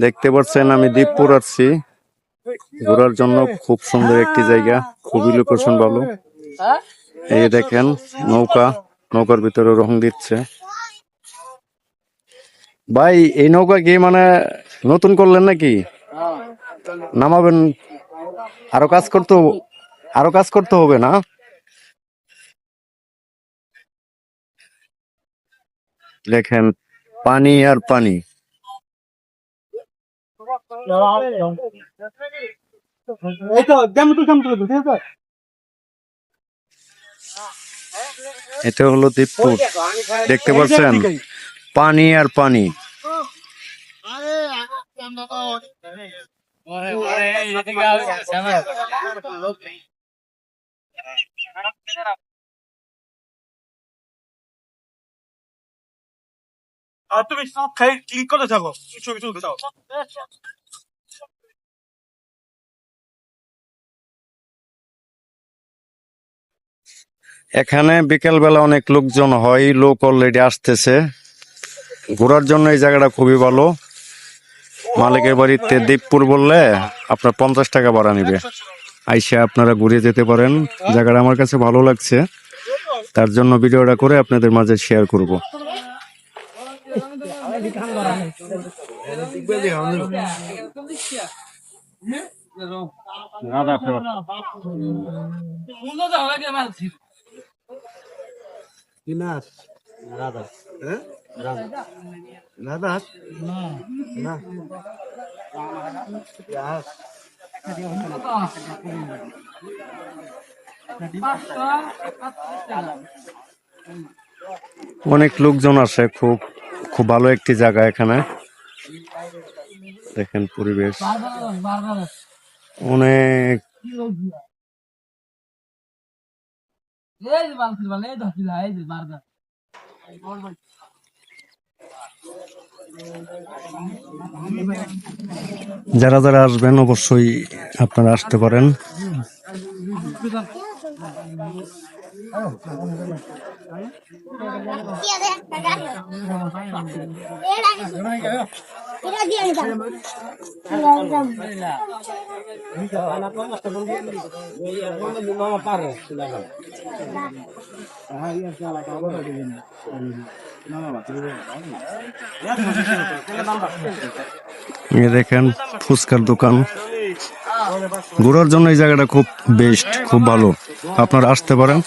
দেখতে পাচ্ছেন আমি দ্বীপপুর আসছি ঘোরার জন্য। খুব সুন্দর একটি জায়গা, খুবই লোকেশন ভালো। এই দেখেন নৌকার ভিতরে রং দিচ্ছে। ভাই এই নৌকা কি মানে নতুন করলেন নাকি? নামাবেন? আরো কাজ করতে হবে না? দেখেন পানি আর পানি। এটা হলো দ্বীপপুর, দেখতে পাচ্ছেন পানি আর পানি। তুমি সব খাই ক্লিক করে থাকো, ছবি তুলতে চাও। এখানে বিকেল বেলা অনেক লোকজন হয়, লোক অলরেডি আসতেছে ঘোরার জন্য। এই জায়গাটা খুবই ভালো। মালিকের বাড়িতে দ্বীপপুর বললে আপনার 50 টাকা ভাড়া নিবে। আইসা আপনারা ঘুরে যেতে পারেন। জায়গাটা আমার কাছে ভালো লাগছে, তার জন্য ভিডিওটা করে আপনাদের মাঝে শেয়ার করব। অনেক লোকজন আসে, খুব খুব ভালো একটি জায়গা। এখানে দেখেন পরিবেশ অনেক। যারা যারা আসবেন অবশ্যই আপনারা আসতে পারেন। এই দেখেন ফুচকার দোকান। ঘোরার জন্য এই জায়গাটা খুব বেস্ট, খুব ভালো, আপনারা আসতে পারেন।